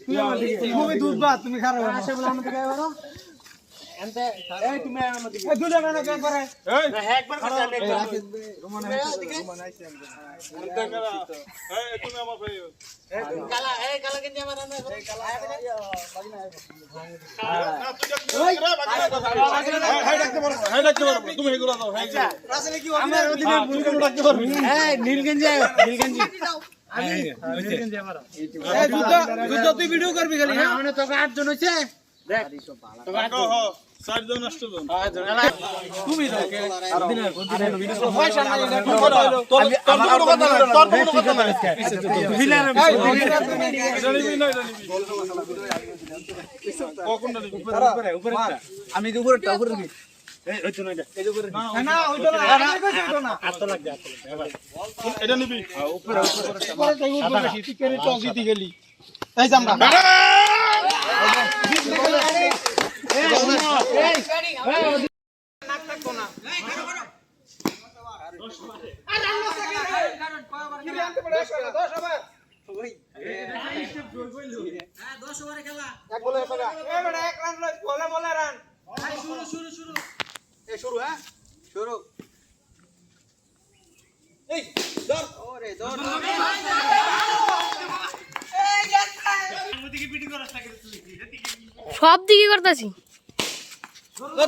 তুমি দুধ ভাত তুমি খারাপ আসে বলে আমাদের গায়ে বারো এনতে এই তুমি আমাদের এই দুধ না কে করে এই না একবার কাছে আমি একবার রোমান আইছে এনতে করা এই তুমি আমার ভাই কালা এই কালা কেন আমার না এই কালা বাজি না হাই ডাকতে পারো তুমি এগুলো দাও হাই আসলে কি আমার ওদিকে বুলগুলো ডাকতে পারো এই নীলগঞ্জি আমি নীলগঞ্জি আমার এই যুদ্ধ তুই ভিডিও করবি খালি হ্যাঁ মানে তোকে 8 জন হইছে দেখ তোকে 8 জন 4 জন 8 জন তুমি দাও আর দিনের ভিডিও পয়সা নাই তোর কথা না তোর কথা না ভিলার উপরে আমি উপরে দিবি এই ওই তো না এই উপরে না ওইটা না আত লাগবে ভাই এটা নিবি উপরে বেশি তুই কেন চল দিতে গেলি এই জামরা এই নাক থাকো না এই কারো কারো 10 মারে আর রান্না থাকে কি রে আনতে পড়ে 10 ওভার ওই স্টেপ কইলো হ্যাঁ 10 ওভারে খেলা এক বলে এসা এ বড় এক রান লই বলে রান ভাই শুরু এ শুরু হ্যাঁ শুরু এই ধর ওরে ধর এই গেছে ওদিকে পিটি করাস না করে তুই সব দিকে করতেছি ধর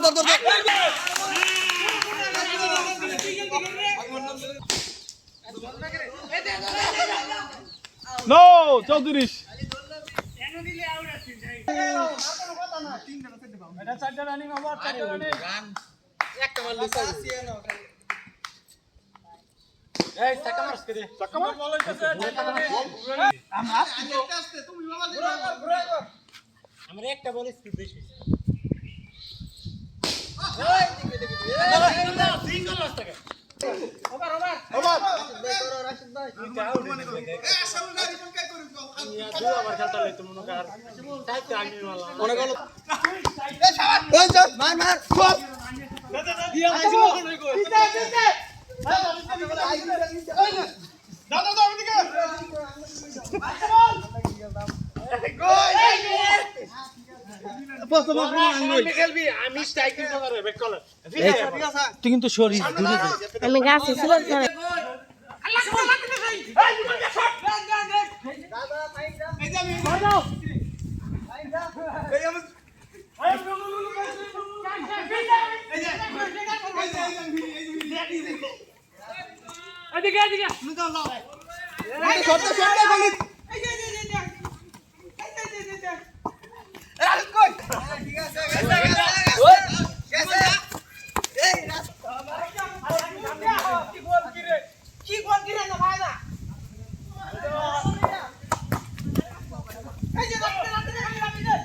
নো 34 এনো দিলে আউট আছে কথা না তিনটা করতে পাও এটা চারটা রানিং ওভার চারটা রান একটা মার লইছে এই টাকা মারছ কে টাকা মার বল হইছে আমরা আস্তে তুমি বাবা ঘুরে আমরা একটা বল স্পিড বেশি এই দিকে সিঙ্গেল লস টাকা ওভার রাশিদ ভাই এটা আউট এ আসল গাড়ি কোন কাই করিস ইয়া দুই ওভার খেলতে লইতো মনে কর সাইতে আমি মারলাম মনে গেল এ শাবাশ ওই যা মার সব দিয়া আইছিল দিতে দাদা ওদিকে আচ্ছা বল আমি স্ট্রাইক দিতে পারে ব্যাক কলার তুই কিন্তু শরীর দূরে আমি গাছে ছিল আল্লাহ সুবহানাহু ওয়া তাআলা এই মুখে শট দাদা ফাইদা এই যে আমি দাও ফাইদা এই আমি এদিকে তুমি তো লাও এই শট খালি এই যে এই কই ঠিক আছে ওই কেসে এই রাস্তা কি গোল কি রে না ভাই না এই যে রাস্তা খালি রাখি দে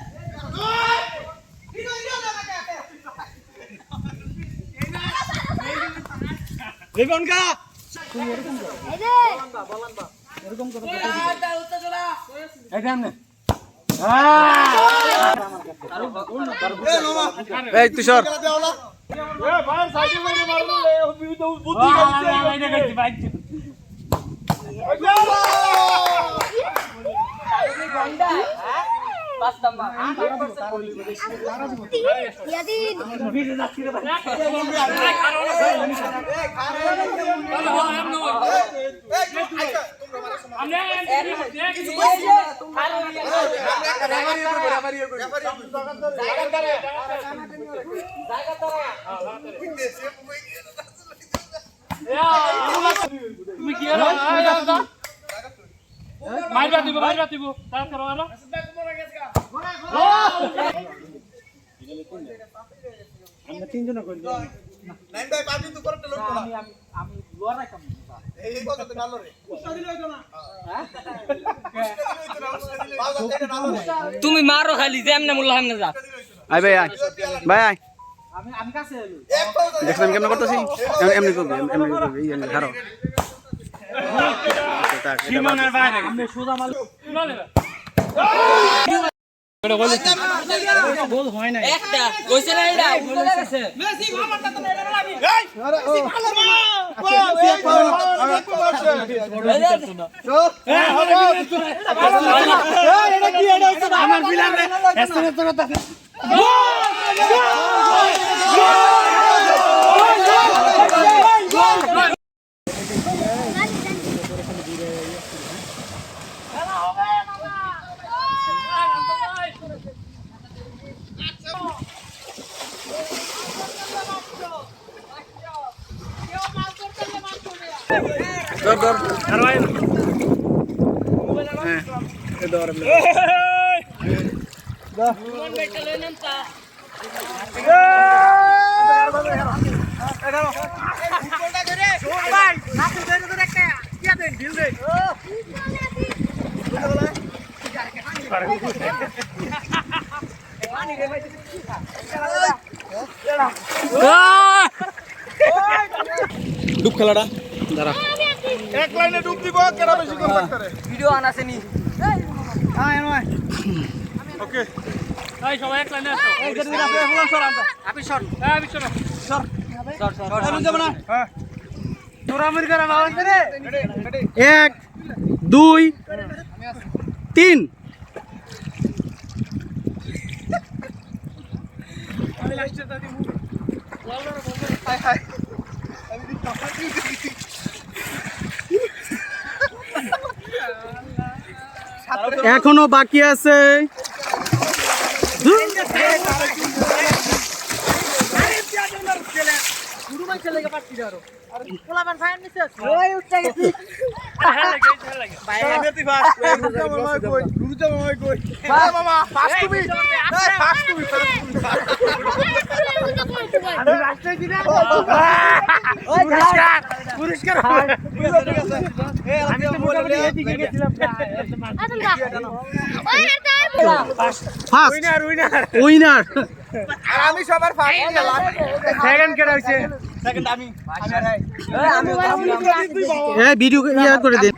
রিবন কা তুই এরকম কর বলান বা এরকম কর এটা উত্তর চলা এই কেন এই তুষার এ ভাই সাইডে মেরে মারলো রে বুদ্ধি গেছে ভাই গন্ডা হ্যাঁ পাঁচ নাম্বার 8% ইয়াদিন ভিডিও যাচ্ছে রে ভাই তুমি কি মাইরা দিব তার করো না আমরা তিনজন করি নাইন ভাই পাবি তো করতে লোক না আমি লোয়ার রাখতাম এই কথা তো ভালো রে উস্তাদ দিল না তুমি মারো খালি যেমনে মোল্লা হামনে যা আই ভাই আই আমি কাছে এলো দেখছেন কেমন করতেছি এমনি করবি এই ধরো সীমানার বাইরে আমরা সোজা মাল এটা গোল হয় না একটা কইছে না এটা ভুলে গেছে মেসি আমারটা তো এটা লাগি এই আরে ও এটা কি এটা ডুব খেলাটা দাঁড়া এক লাইনে ডুব দিব কেডা বেশি কোন ফ্যাক্টরে ভিডিও আনাছে নি ওকে এই সবাই এক লাইনে আসো এই গেট দিরা ফুলান সর আনতা আপনি শট আপনি শট সর শট শট আমি যাব না হ্যাঁ তোরা মির করা না লাগবে রে 1 2 3 আমি লাস্টে দাদি হাই হাই আমি দি টাকা এখনো বাকি আছে উইনার আমি সবার ফার্স্ট গেলাম সেকেন্ড কেডা হইছে সেকেন্ড আমি ভিডিও ইয়া করে দিন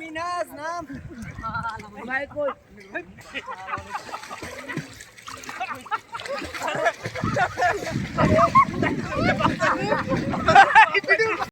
মিনাস নাম ভাই কই